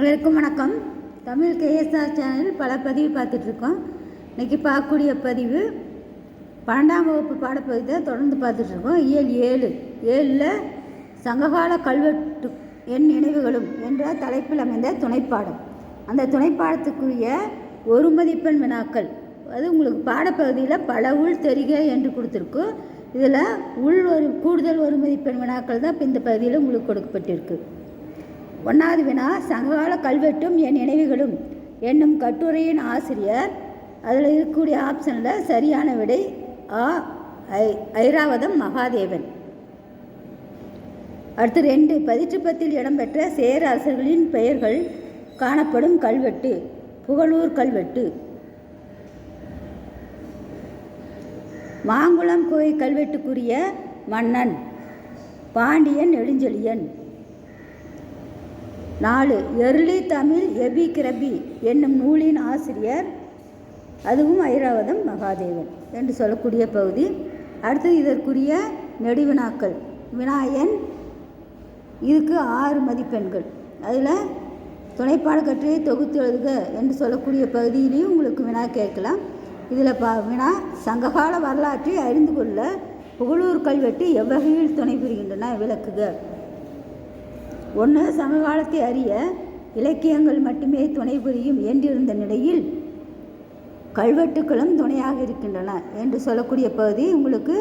அனைவருக்கும் வணக்கம். தமிழ் கேஎஸ்ஆர் சேனலில் பல பதிவு பார்த்துட்ருக்கோம். இன்றைக்கி பார்க்கக்கூடிய பதிவு 12ஆம் வகுப்பு பாடப்பகுதியை தொடர்ந்து பார்த்துட்ருக்கோம். இயல் 7 சங்ககால கல்வெட்டு என் நினைவுகளும் என்ற தலைப்பில் அமைந்த துணைப்பாடம். அந்த துணைப்பாடத்துக்குரிய ஒரு மதிப்பெண் வினாக்கள் அது உங்களுக்கு பாடப்பகுதியில் பல உள் தெரிக என்று கொடுத்துருக்கு. இதில் கூடுதல் ஒரு மதிப்பெண் வினாக்கள் தான் இப்போ இந்த பகுதியில் உங்களுக்கு கொடுக்கப்பட்டிருக்கு. 1வது வினா, சங்ககால கல்வெட்டும் என் நினைவுகளும் என்னும் கட்டுரையின் ஆசிரியர். அதில் இருக்கக்கூடிய ஆப்ஷனில் சரியான விடை ஐராவதம் மகாதேவன். அடுத்து 2, பதிற்றுப்பத்தில் இடம்பெற்ற சேர அரசர்களின் பெயர்கள் காணப்படும் கல்வெட்டு. புகழூர் கல்வெட்டு. மாங்குளம் கோயில் கல்வெட்டுக்குரிய மன்னன் பாண்டியன் நெடுஞ்செழியன். 4, எர்லி தமிழ் எபிகிரபி என்னும் நூலின் ஆசிரியர். அதுவும் ஐராவதம் மகாதேவன் என்று சொல்லக்கூடிய பகுதி. அடுத்து இதற்குரிய நெடுவினாக்கள். வினாயன் இதுக்கு 6 மதிப்பெண்கள். அதில் துணைப்பாடு கற்றையை தொகுத்து எழுதுக என்று சொல்லக்கூடிய பகுதியிலையும் உங்களுக்கு வினா கேட்கலாம். இதில் வினா, சங்ககால வரலாற்றை அறிந்து கொள்ள புகழூர் கல்வெட்டு எவ்வகையில் துணை புரிகின்றன விளக்குக. 1, சமகாலத்தை அறிய இலக்கியங்கள் மட்டுமே துணை புரியும் என்றிருந்த நிலையில் கல்வெட்டுக்களும் துணையாக இருக்கின்றன என்று சொல்லக்கூடிய பகுதி. உங்களுக்கு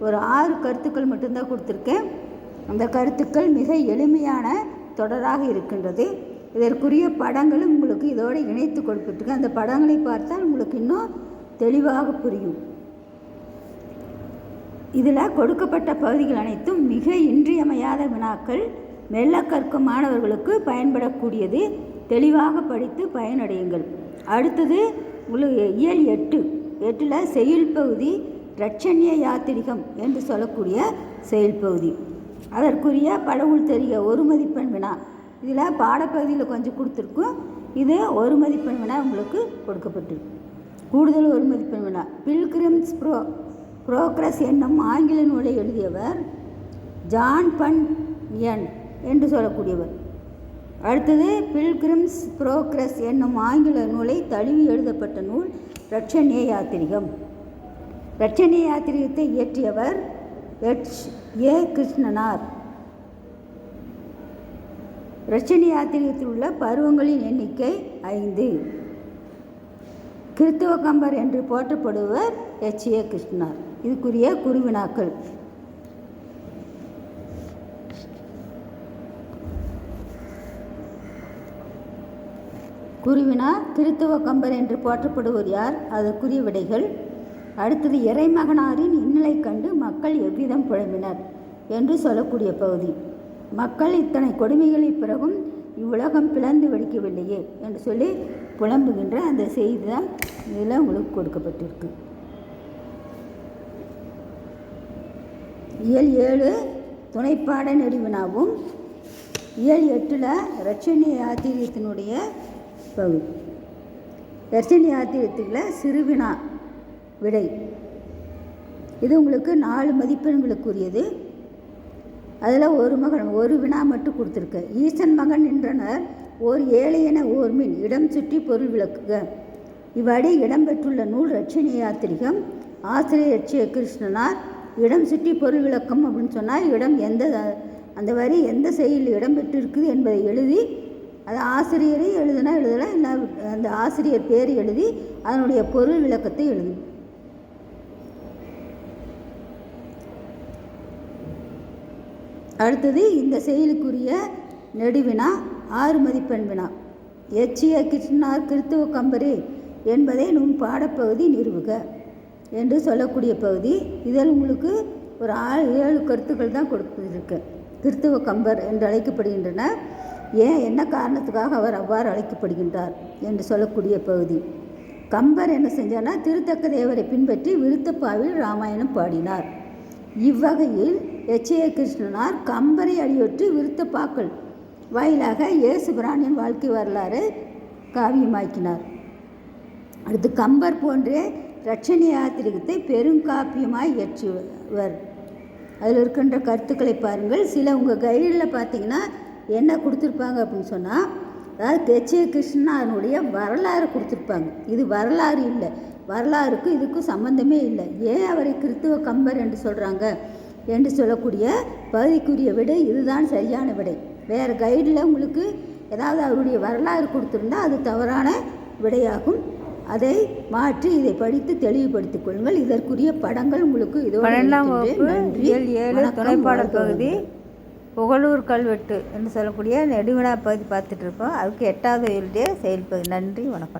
ஒரு 6 கருத்துக்கள் மட்டும்தான் கொடுத்துருக்கேன். அந்த கருத்துக்கள் மிக எளிமையான தொடராக இருக்கின்றது. இதற்குரிய படங்களும் உங்களுக்கு இதோடு இணைத்து கொடுத்துருக்கேன். அந்த படங்களை பார்த்தால் உங்களுக்கு இன்னும் தெளிவாக புரியும். இதில் கொடுக்கப்பட்ட பகுதிகள் அனைத்தும் மிக இன்றியமையாத வினாக்கள். மெல்ல கற்கும் மாணவர்களுக்கு பயன்படக்கூடியது. தெளிவாக படித்து பயனடையுங்கள். அடுத்தது உங்களுக்கு இயல் 8 செயல் பகுதி இரட்சண்ய யாத்திரிகம் என்று சொல்லக்கூடிய செயல் பகுதி. அதற்குரிய படவுள் தெரிய ஒரு மதிப்பெண் வினா. இதில் பாடப்பகுதியில் கொஞ்சம் கொடுத்துருக்கும். இது ஒரு மதிப்பெண் வினா உங்களுக்கு கொடுக்கப்பட்டிருக்கு. கூடுதல் ஒரு மதிப்பெண் வினா. பில்கிரிம்ஸ் ப்ரோக்ரஸ் என்னும் ஆங்கில நூலை எழுதியவர் ஜான் பன்யன் என்று சொல்லக்கூடியவர். அடுத்தது பில்கிரிம்ஸ் ப்ரோக்ரஸ் என்னும் ஆங்கில நூலை தழுவி எழுதப்பட்ட நூல் இரட்சண்ய யாத்திரிகம். இரட்சண்ய யாத்திரிகத்தை இயற்றியவர் H.A. கிருஷ்ணனார். இரட்சண்ய யாத்திரிகத்தில் உள்ள பருவங்களின் எண்ணிக்கை 5. கிறித்துவ கம்பர் என்று போற்றப்படுவர் H.A. கிருஷ்ணனார். இதுக்குரிய குறுவினாக்கள். குருவினா, கிறித்துவ கம்பர் என்று போற்றப்படுவர் யார்? அதற்குரிய விடைகள். அடுத்தது இறைமகனாரின் இந்நிலை கண்டு மக்கள் எவ்விதம் புலம்பினர் என்று சொல்லக்கூடிய பகுதி. மக்கள் இத்தனை கொடுமைகளின் பிறகும் இவ்வுலகம் பிளந்து வெடிக்கவில்லையே என்று சொல்லி புலம்புகின்ற அந்த செய்தி தான் இதில் உங்களுக்கு கொடுக்கப்பட்டிருக்கு. இயல் 7 துணைப்பாட நெடுவினாவும் இயல் 8 இரட்சண்ய யாத்திரிகத்தினுடைய பகுதி. இரட்சண்ய யாத்திரிகத்தில் சிறுவினா விடை. இது உங்களுக்கு 4 மதிப்பெண்களுக்குரியது. அதில் ஒரு வினா மட்டும் கொடுத்துருக்கு. ஈசன் மகன் நின்றனர் ஓர் ஏழையென ஓர்மின் இடம் சுற்றி பொருள் விளக்குக. இவ்வடி இடம்பெற்றுள்ள நூல் இரட்சண்ய யாத்திரிகம். ஆசிரியர் H.A. கிருஷ்ணனார். இடம் சுற்றி பொருள் விளக்கம் அப்படின்னு சொன்னால் இடம் அந்த வரி எந்த செயலில் இடம்பெற்றிருக்குது என்பதை எழுதி, அது ஆசிரியரை எழுதலாம், இல்லை அந்த ஆசிரியர் பேர் எழுதி அதனுடைய பொருள் விளக்கத்தை எழுதி. அடுத்தது இந்த செயலுக்குரிய நெடுவினா 6 மதிப்பெண் வினா. H.A. கிருஷ்ணனார் கிறித்துவ கம்பரே என்பதை நும் பாடப்பகுதி நிறுவுக என்று சொல்லக்கூடிய பகுதி. இதில் உங்களுக்கு ஒரு 7 கருத்துக்கள் தான் கொடுத்துருக்கு. கிறித்துவ கம்பர் என்று அழைக்கப்படுகின்றன. என்ன காரணத்துக்காக அவர் அவ்வாறு அழைக்கப்படுகின்றார் என்று சொல்லக்கூடிய பகுதி. கம்பர் என்ன செஞ்சார்னா, திருத்தக்க தேவரை பின்பற்றி விருத்தப்பாவில் ராமாயணம் பாடினார். இவ்வகையில் H.A. கிருஷ்ணனார் கம்பரை அடியொற்றி விருத்தப்பாக்கள் வாயிலாக இயேசு பிரானின் வாழ்க்கை வரலாறு காவியமாக்கினார். அடுத்து கம்பர் போன்றே இரட்சண்ய யாத்திரிகத்தை பெருங்காப்பியமாய் இயற்றியவர். அதில் இருக்கின்ற கருத்துக்களை பாருங்கள். சில உங்கள் கைடில் பார்த்தீங்கன்னா என்ன கொடுத்துருப்பாங்க அப்படின்னு சொன்னால், அதாவது கெச்சிய கிருஷ்ணனுடைய வரலாறு கொடுத்துருப்பாங்க. இது வரலாறு இல்லை, வரலாறுக்கும் இதுக்கும் சம்பந்தமே இல்லை. ஏன் அவரை கிறித்துவ கம்பர் என்று சொல்கிறாங்க என்று சொல்லக்கூடிய பகுதிக்குரிய விடை இதுதான் சரியான விடை. வேறு கைடில் உங்களுக்கு ஏதாவது அவருடைய வரலாறு கொடுத்துருந்தா அது தவறான விடையாகும். அதை மாற்றி இதை படித்து தெளிவுபடுத்திக் கொள்ளுங்கள். இதற்குரிய படங்கள் உங்களுக்கு இதோடு 12ஆம் வகுப்பு இயல் 7 துணைப்பாடல் பகுதி புகழூர் கல்வெட்டு என்று சொல்லக்கூடிய நெடுவினா பகுதி பார்த்துட்டு இருக்கோம். அதுக்கு 8வது இயலுடைய செயல்பகுதி. நன்றி, வணக்கம்.